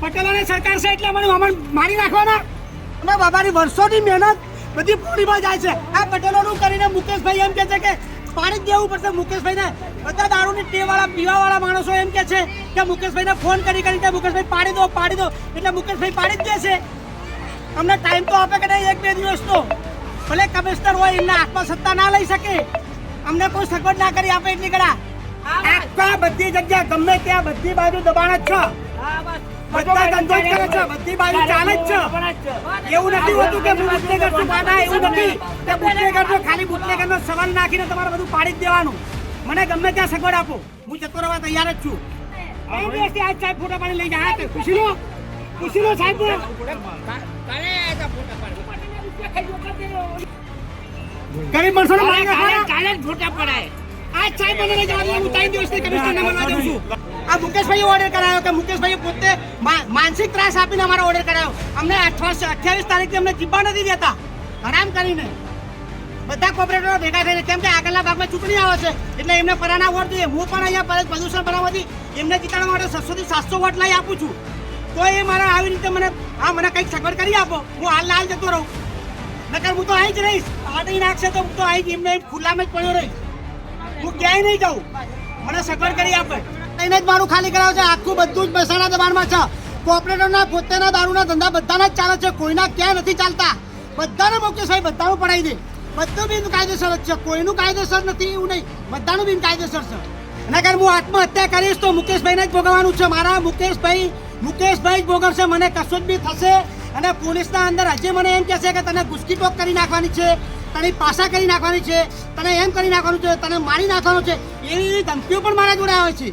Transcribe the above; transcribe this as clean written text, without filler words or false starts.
પટેલોની સરકાર છે એટલે મને મારી નાખવાના? અમે બાબાની વર્ષોની મહેનત બધી પૂરીમાં જાય છે. આ પટેલોનું કરીને મુકેશભાઈ એમ કહે છે કે પાડી જ દેવું પડશે મુકેશભાઈને. બધા દારૂની ટેવાળા પીવાવાળા માણસો એમ કહે છે કે મુકેશભાઈને ફોન કરી કે મુકેશભાઈ પાડી દો એટલે મુકેશભાઈ પાડી જ દેશે. અમને ટાઈમ તો આપે કે નહીં 1-2 દિવસનો? ભલે કમિશનર હોય એમના હાથમાં સત્તા ના લઈ શકે, અમને કોઈ સગવડ ના કરી આપે એટલી ગળા. આખા બધી જગ્યા ગમે ત્યાં બધી બાજુ દબાણ જ છે. બધા ધંધો જ કરે છે, બધી બાજુ ચાલે જ છે. એવું નથી હોતું કે હું બુટલેગર છું. ના, એવું નથી કે બુટલેગર તો ખાલી બુટલેગરનો સવાલ નાખીને તમારે બધું પાડી જ દેવાનું. મને ગમે ત્યાં સગવડ આપો, હું જતો રહેવા તૈયાર જ છું. એક દિવસથી આજ સાહેબ ફોટા પાડી લઈ જાય. પૂછી લો સાહેબ. ગરીબ માણસોને કાલે જ ફોટા પડાય. આજ સાહેબ મને લઈ જવા. હું 3 દિવસથી કમિશનરને મળવા જાઉં છું. આ મુકેશભાઈ ઓર્ડર કરાયો કે મુકેશભાઈ પોતે માનસિક ત્રાસ આપીને અમારો ઓર્ડર કરાયો. અમને 28 તારીખથી અમને જીવવા નથી દેતા, હરામ કરીને. બધા કોર્પોરેટરો ભેગા થઈને, કેમ કે આગળના ભાગમાં ચૂંટણી આવે છે એટલે એમને પરાના વોટ જોઈએ. હું પણ અહીંયા પ્રદૂષણ બનાવવાથી એમને જીતાડવા માટે 600 થી 700 વોટ લઈ આપું છું. તો એ મારા આવી રીતે મને કંઈક સગવડ કરી આપો. હું હાલ જતો રહું, નકર હું તો અહીં જ રહીશ. પાટી નાખશે તો હું તો અહીં એમને ખુલ્લામાં જ પડ્યો રહીશ. હું ક્યાંય નહીં જાઉં. મને સગવડ કરી આપે. એને જ મારું ખાલી કરાવે છે. આખું બધું જ મહેસાણા દબાણમાં છે. કોર્પોરેટરના પોતાના દારૂના ધંધા બધાના જ ચાલે છે, કોઈના ક્યાં નથી ચાલતા. બધાને મુકેશભાઈ બધાનું પડાવી દે. બધું બિન કાયદેસર જ છે, કોઈનું કાયદેસર નથી એવું નહીં, બધાનું બિન કાયદેસર છે. એના કારણે હું આત્મહત્યા કરીશ તો મુકેશભાઈને જ ભોગવવાનું છે. મારા મુકેશભાઈ જ ભોગવશે. મને કશું જ બી થશે. અને પોલીસના અંદર હજી મને એમ કહેશે કે તને ગુસ્કી ટોક કરી નાખવાની છે, તને પાસા કરી નાખવાની છે, તને એમ કરી નાખવાનું છે, તને મારી નાખવાનું છે, એવી ધમકીઓ પણ મારા જોડે આવે છે.